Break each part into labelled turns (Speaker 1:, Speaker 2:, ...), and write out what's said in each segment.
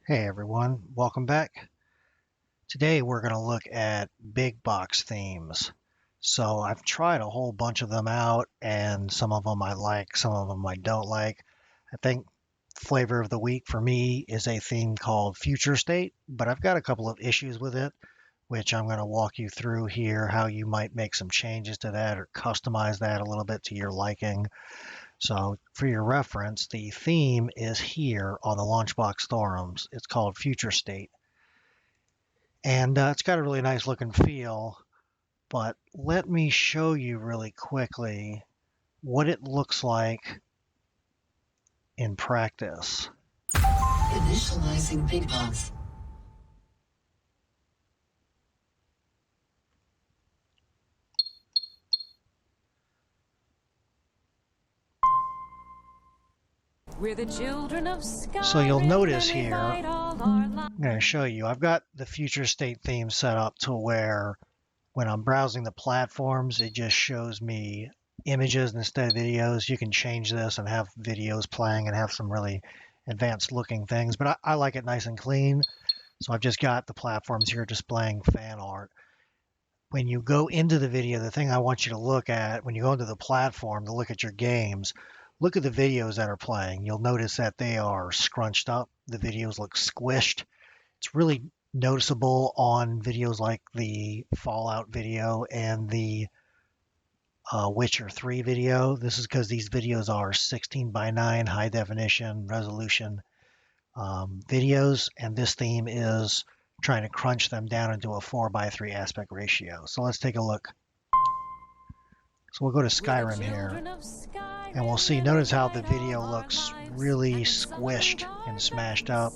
Speaker 1: Hey everyone, welcome back. Today we're going to look at big box themes. So I've tried a whole bunch of them out and some of them I like, some of them I don't like. I think flavor of the week for me is a theme called FutureState, but I've got a couple of issues with it, which I'm going to walk you through here, how you might make some changes to that or customize that a little bit to your liking. So for your reference, the theme is here on the Launchbox forums. It's called FutureState. And it's got a really nice look and feel, but let me show you really quickly what it looks like in practice.
Speaker 2: Initializing BigBox.
Speaker 3: We're the children of Sky.
Speaker 1: So you'll notice here, I'm going to show you, I've got the FutureState theme set up to where when I'm browsing the platforms, it just shows me images instead of videos. You can change this and have videos playing and have some really advanced looking things, but I like it nice and clean. So I've just got the platforms here displaying fan art. When you go into the video, the thing I want you to look at when you go into the platform to look at your games, look at the videos that are playing. You'll notice that they are scrunched up. The videos look squished. It's really noticeable on videos like the Fallout video and the Witcher 3 video. This is because these videos are 16:9 high definition resolution videos, and this theme is trying to crunch them down into a 4:3 aspect ratio. So let's take a look. So we'll go to Skyrim here, and we'll see, notice how the video looks really squished and smashed up.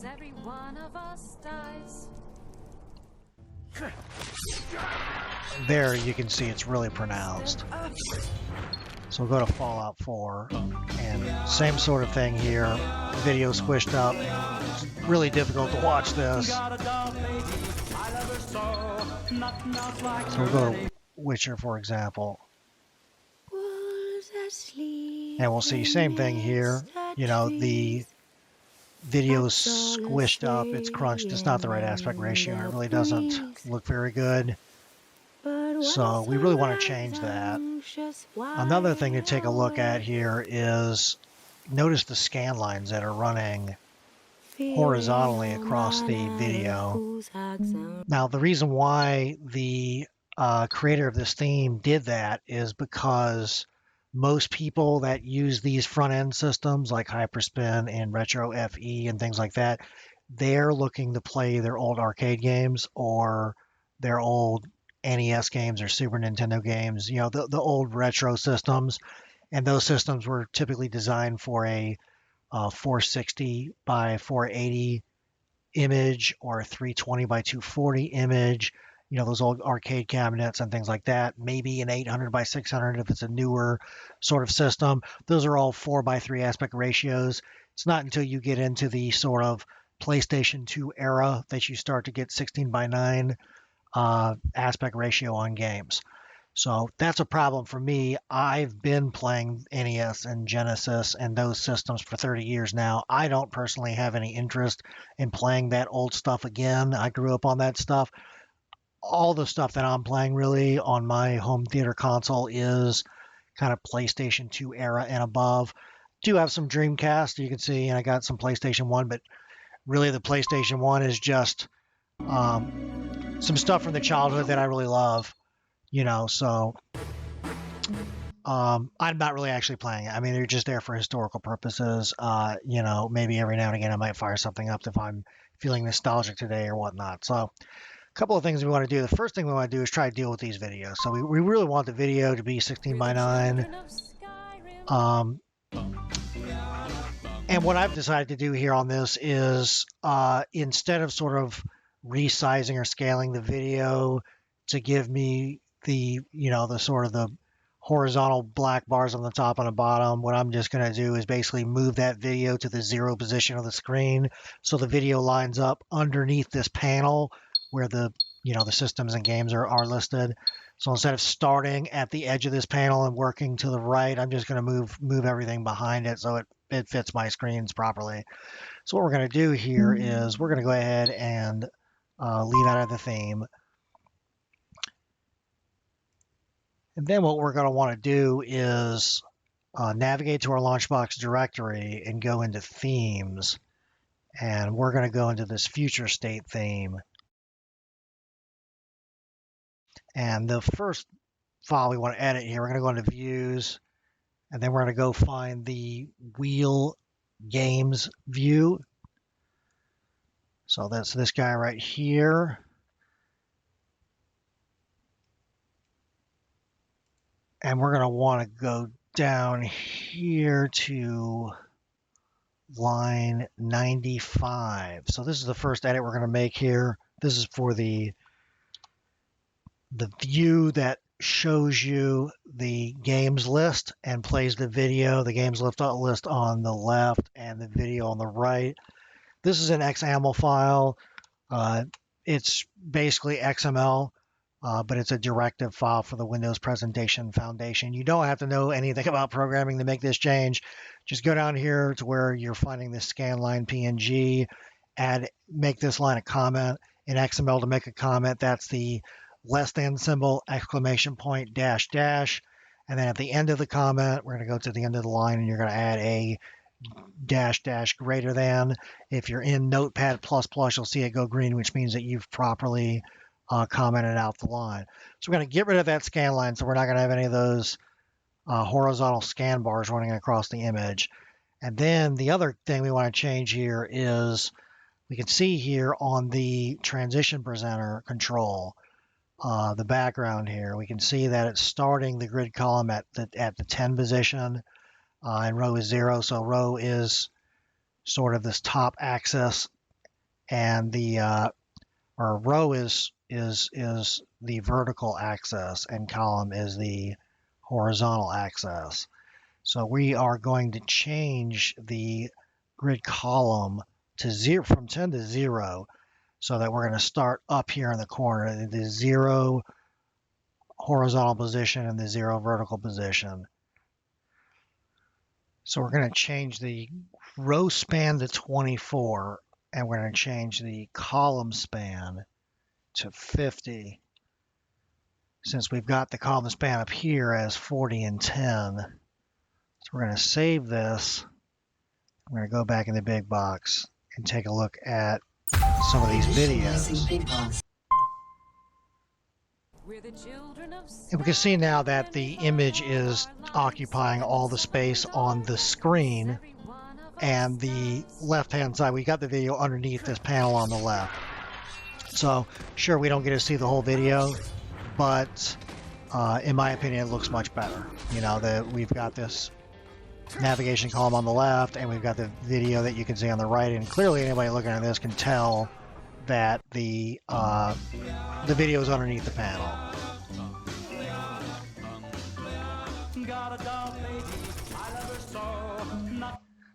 Speaker 1: There you can see it's really pronounced. So we'll go to Fallout 4, and same sort of thing here. Video squished up. It's really difficult to watch this. So we'll go to Witcher, for example. And we'll see same thing here. You know, the video's squished up, it's crunched, it's not the right aspect ratio, it really doesn't look very good. So we really want to change that. Another thing to take a look at here is notice the scan lines that are running horizontally across the video. Now the reason why the creator of this theme did that is because most people that use these front-end systems like Hyperspin and Retro FE and things like that, they're looking to play their old arcade games or their old NES games or Super Nintendo games, you know, the old retro systems. And those systems were typically designed for a 460 by 480 image or a 320 by 240 image. You know, those old arcade cabinets and things like that, maybe an 800 by 600 if it's a newer sort of system. Those are all 4:3 aspect ratios. It's not until you get into the sort of PlayStation 2 era that you start to get 16:9 aspect ratio on games. So that's a problem for me. I've been playing NES and Genesis and those systems for 30 years now. I don't personally have any interest in playing that old stuff again. I grew up on that stuff. All the stuff that I'm playing really on my home theater console is kind of PlayStation 2 era and above. Do have some Dreamcast, you can see, and I got some PlayStation 1, but really the PlayStation 1 is just some stuff from the childhood that I really love, you know, so I'm not really actually playing it. I mean, they're just there for historical purposes. You know, maybe every now and again I might fire something up if I'm feeling nostalgic today or whatnot. So a couple of things we want to do. The first thing we want to do is try to deal with these videos. So we really want the video to be 16:9. And what I've decided to do here on this is instead of sort of resizing or scaling the video to give me the, you know, the sort of the horizontal black bars on the top and the bottom, what I'm just going to do is basically move that video to the 0 position of the screen so the video lines up underneath this panel where the, you know, the systems and games are listed. So instead of starting at the edge of this panel and working to the right, I'm just going to move everything behind it so it it fits my screens properly. So what we're going to do here is we're going to go ahead and leave out of the theme. And then what we're going to want to do is navigate to our Launchbox directory and go into themes. And we're going to go into this Futurestate theme. And the first file we want to edit here, we're going to go into views, and then we're going to go find the wheel games view. So that's this guy right here. And we're going to want to go down here to line 95. So this is the first edit we're going to make here. This is for the view that shows you the games list and plays the video, the games list on the left and the video on the right. This is an XAML file. It's basically XML, but it's a directive file for the Windows Presentation Foundation. You don't have to know anything about programming to make this change. Just go down here to where you're finding this scanline PNG, make this line a comment. In XML, to make a comment, that's the less than symbol, exclamation point, dash, dash. And then at the end of the comment, we're going to go to the end of the line and you're going to add a dash, dash greater than. If you're in Notepad++, you'll see it go green, which means that you've properly commented out the line. So we're going to get rid of that scan line, so we're not going to have any of those horizontal scan bars running across the image. And then the other thing we want to change here is we can see here on the transition presenter control, the background here, we can see that it's starting the grid column at the 10 position, and row is 0. So row is sort of this top axis, and the or row is the vertical axis, and column is the horizontal axis. So we are going to change the grid column to 0 from 10 to 0. So that we're going to start up here in the corner, the 0 horizontal position and the 0 vertical position. So we're going to change the row span to 24, and we're going to change the column span to 50. Since we've got the column span up here as 40 and 10. So we're going to save this. I'm going to go back in the big box and take a look at some of these videos. And we can see now that the image is occupying all the space on the screen, and the left-hand side, we got the video underneath this panel on the left. So sure, we don't get to see the whole video, but in my opinion, it looks much better. You know, that we've got this navigation column on the left, and we've got the video that you can see on the right, and clearly anybody looking at this can tell that the video is underneath the panel.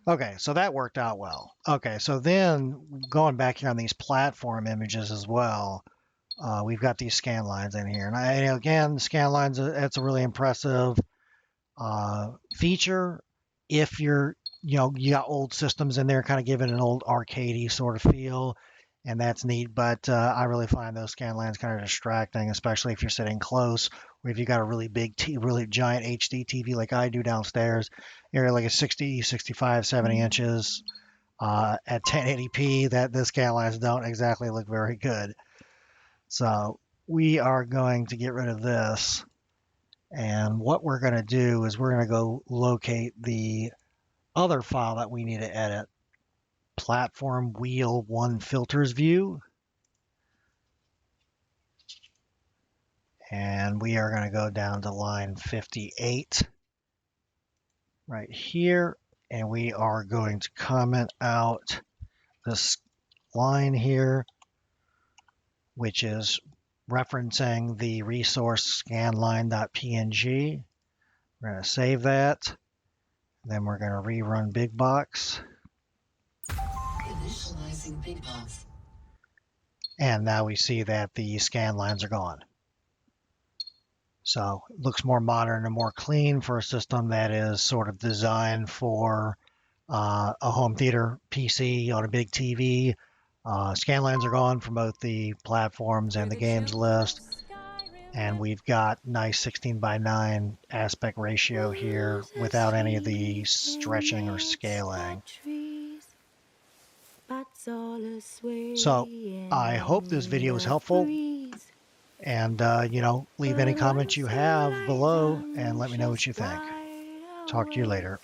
Speaker 1: Okay, so that worked out well. Okay, so then going back here on these platform images as well, we've got these scan lines in here, and again, the scan lines, that's a really impressive feature. If you got old systems in there, kind of giving an old arcadey sort of feel, and that's neat. But I really find those scan lines kind of distracting, especially if you're sitting close, or if you got a really big, really giant HD TV like I do downstairs, area like a 60, 65, 70 inches at 1080p. That the scan lines don't exactly look very good. So we are going to get rid of this. And what we're going to do is we're going to go locate the other file that we need to edit, platform wheel 1 filters view. And we are going to go down to line 58 right here. And we are going to comment out this line here, which is referencing the resource scanline.png. We're going to save that. Then we're going to rerun BigBox.
Speaker 2: Initializing BigBox.
Speaker 1: And now we see that the scan lines are gone. So it looks more modern and more clean for a system that is sort of designed for a home theater PC on a big TV. Scanlines are gone from both the platforms and the games list. And we've got nice 16:9 aspect ratio here without any of the stretching or scaling. So I hope this video was helpful. And, leave any comments you have below and let me know what you think. Talk to you later.